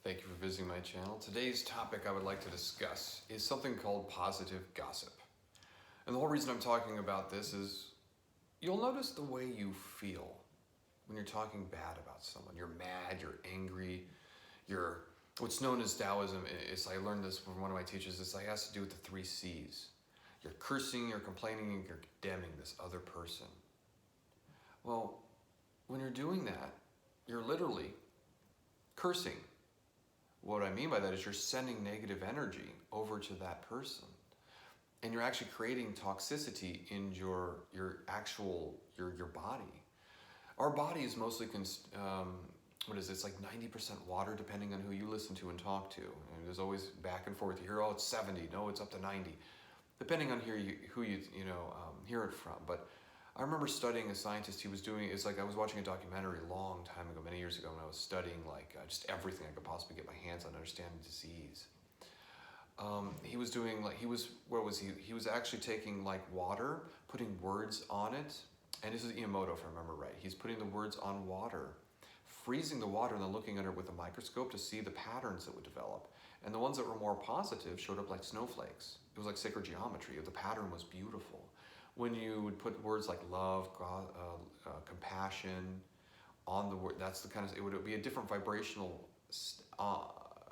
Thank you for visiting my channel. Today's topic I would like to discuss is something called positive gossip. And the whole reason I'm talking about this is you'll notice the way you feel when you're talking bad about someone. You're mad, you're angry, you're what's known as Taoism is, I learned this from one of my teachers, it has to do with the 3 C's. You're cursing, you're complaining, and you're condemning this other person. Well, when you're doing that, you're literally cursing. What I mean by that is you're sending negative energy over to that person. And you're actually creating toxicity in your body. Our body is mostly, it's like 90% water depending on who you listen to and talk to. And there's always back and forth. You hear, oh, it's 70. No, it's up to 90. Depending on who you hear it from. But I remember studying a scientist, it's like I was watching a documentary a long time ago, many years ago, when I was studying just everything I could possibly get my hands on understanding disease. He was actually taking water, putting words on it, and this is Iamoto if I remember right. He's putting the words on water, freezing the water and then looking at it with a microscope to see the patterns that would develop. And the ones that were more positive showed up like snowflakes. It was like sacred geometry. The pattern was beautiful. When you would put words like love, compassion on the word, it would be a different vibrational,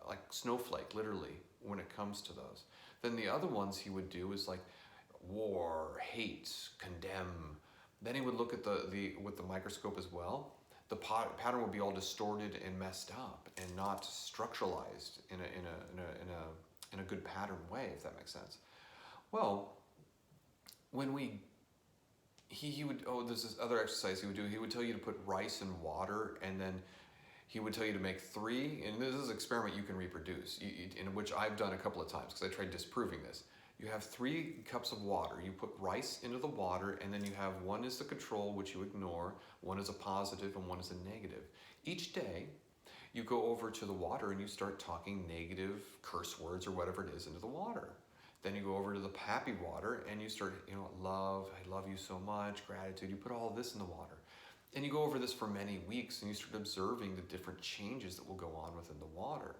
like snowflake, literally, when it comes to those. Then the other ones he would do is like war, hate, condemn. Then he would look at with the microscope as well. The pattern would be all distorted and messed up and not structuralized in a good pattern way, if that makes sense. Well, when there's this other exercise he would do. He would tell you to put rice in water, and then he would tell you to make 3, and this is an experiment you can reproduce, in which I've done a couple of times because I tried disproving this. You have 3 cups of water. You put rice into the water, and then you have one is the control, which you ignore, one is a positive, and one is a negative. Each day, you go over to the water and you start talking negative curse words or whatever it is into the water. Then you go over to the happy water and you start, love, I love you so much, gratitude. You put all this in the water. And you go over this for many weeks and you start observing the different changes that will go on within the water.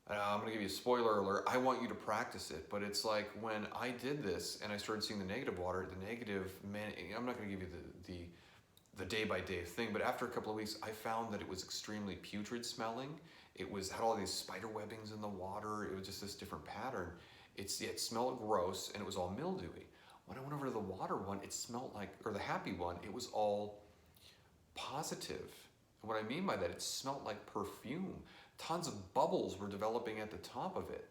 I'm going to give you a spoiler alert. I want you to practice it, but it's like when I did this and I started seeing the negative water, I'm not going to give you the day-by-day thing, but after a couple of weeks, I found that it was extremely putrid smelling. It had all these spider webbings in the water. It was just this different pattern. It smelled gross, and it was all mildewy. When I went over to the water one, it smelled or the happy one, it was all positive. And what I mean by that, it smelled like perfume. Tons of bubbles were developing at the top of it.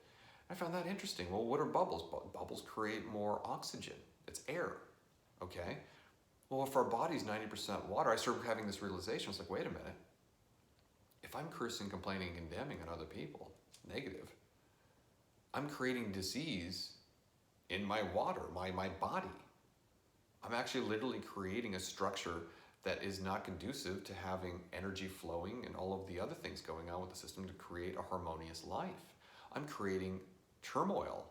I found that interesting. Well, what are bubbles? Bubbles create more oxygen. It's air, okay? Well, if our body's 90% water, I started having this realization. I was like, wait a minute. If I'm cursing, complaining, and condemning on other people, negative, I'm creating disease in my water, my body. I'm actually literally creating a structure that is not conducive to having energy flowing and all of the other things going on with the system to create a harmonious life. I'm creating turmoil.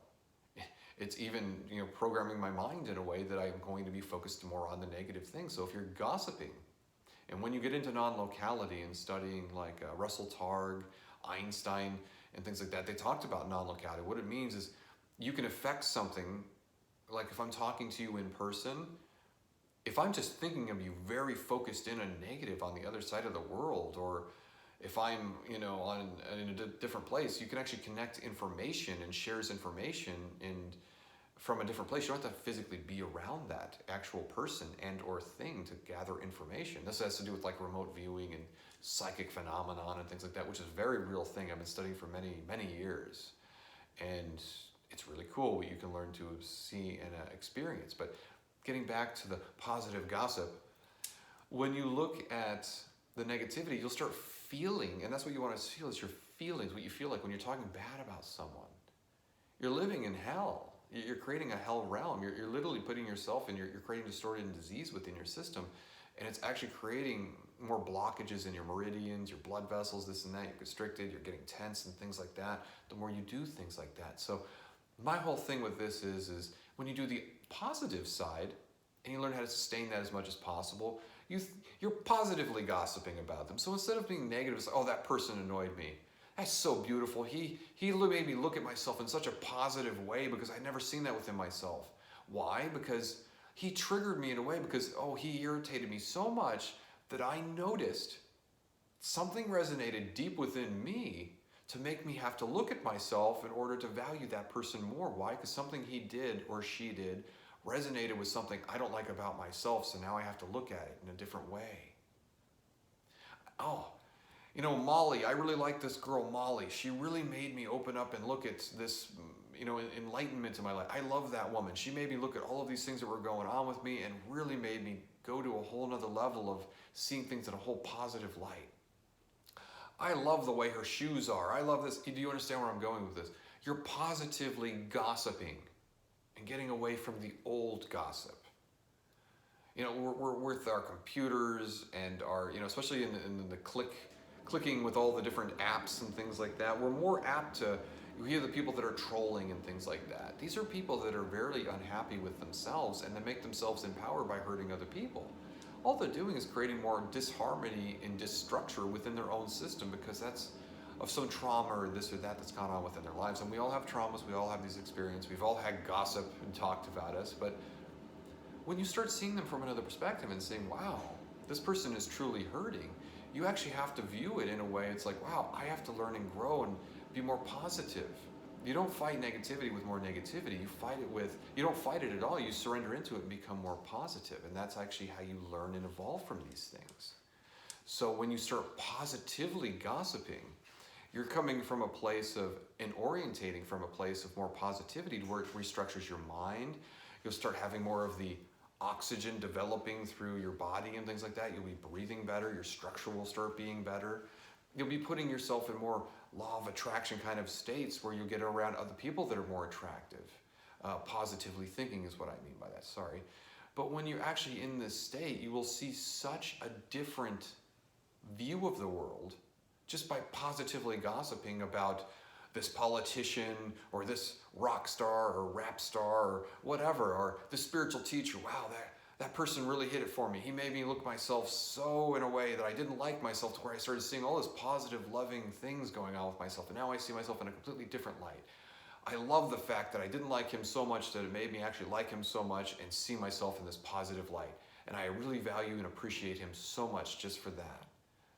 It's even programming my mind in a way that I'm going to be focused more on the negative things. So if you're gossiping, and when you get into non-locality and studying Russell Targ, Einstein, and things like that, they talked about non-locality. What it means is you can affect something, like if I'm talking to you in person, if I'm just thinking of you very focused in a negative on the other side of the world, or if I'm in a different place, you can actually connect information and shares information from a different place. You don't have to physically be around that actual person and or thing to gather information. This has to do with remote viewing and psychic phenomenon and things like that, which is a very real thing I've been studying for many, many years. And it's really cool what you can learn to see and experience. But getting back to the positive gossip, when you look at the negativity, you'll start feeling, and that's what you want to feel, is your feelings, what you feel like when you're talking bad about someone. You're living in hell. You're creating a hell realm. You're literally putting yourself in, you're creating distorted disease within your system, and it's actually creating more blockages in your meridians, your blood vessels, this and that. You're constricted, you're getting tense and things like that, the more you do things like that. So my whole thing with this is when you do the positive side, and you learn how to sustain that as much as possible, You're positively gossiping about them. So instead of being negative, it's like, oh, that person annoyed me. That's so beautiful. He made me look at myself in such a positive way because I'd never seen that within myself. Why? Because he triggered me in a way because, oh, he irritated me so much that I noticed something resonated deep within me to make me have to look at myself in order to value that person more. Why? Because something he did or she did resonated with something I don't like about myself, so now I have to look at it in a different way. Oh, Molly, I really like this girl, Molly. She really made me open up and look at this, enlightenment in my life. I love that woman. She made me look at all of these things that were going on with me and really made me go to a whole nother level of seeing things in a whole positive light. I love the way her shoes are. I love this. Do you understand where I'm going with this? You're positively gossiping and getting away from the old gossip. We're with our computers and our, especially in the clicking with all the different apps and things like that, we're more apt to hear the people that are trolling and things like that. These are people that are very unhappy with themselves and they make themselves in power by hurting other people. All they're doing is creating more disharmony and disstructure within their own system because that's of some trauma or this or that's gone on within their lives. And we all have traumas, we all have these experiences, we've all had gossip and talked about us, but when you start seeing them from another perspective and saying, wow, this person is truly hurting, you actually have to view it in a way, it's like, wow, I have to learn and grow and be more positive. You don't fight negativity with more negativity. You don't fight it at all. You surrender into it and become more positive. And that's actually how you learn and evolve from these things. So when you start positively gossiping, you're coming from a place of, and orientating from a place of more positivity to where it restructures your mind. You'll start having more of the oxygen developing through your body and things like that. You'll be breathing better. Your structure will start being better. You'll be putting yourself in more law of attraction kind of states where you'll get around other people that are more attractive. Positively thinking is what I mean by that, sorry. But when you're actually in this state, you will see such a different view of the world just by positively gossiping about this politician or this rock star or rap star or whatever, or this spiritual teacher. Wow, that person really hit it for me. He made me look myself so in a way that I didn't like myself to where I started seeing all this positive, loving things going on with myself. And now I see myself in a completely different light. I love the fact that I didn't like him so much that it made me actually like him so much and see myself in this positive light. And I really value and appreciate him so much just for that.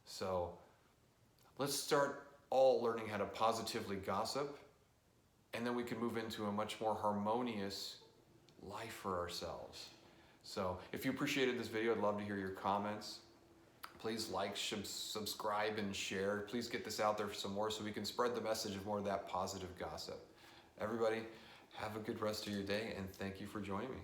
So let's start all learning how to positively gossip, and then we can move into a much more harmonious life for ourselves. So if you appreciated this video, I'd love to hear your comments. Please like, subscribe, and share. Please get this out there for some more so we can spread the message of more of that positive gossip. Everybody, have a good rest of your day, and thank you for joining me.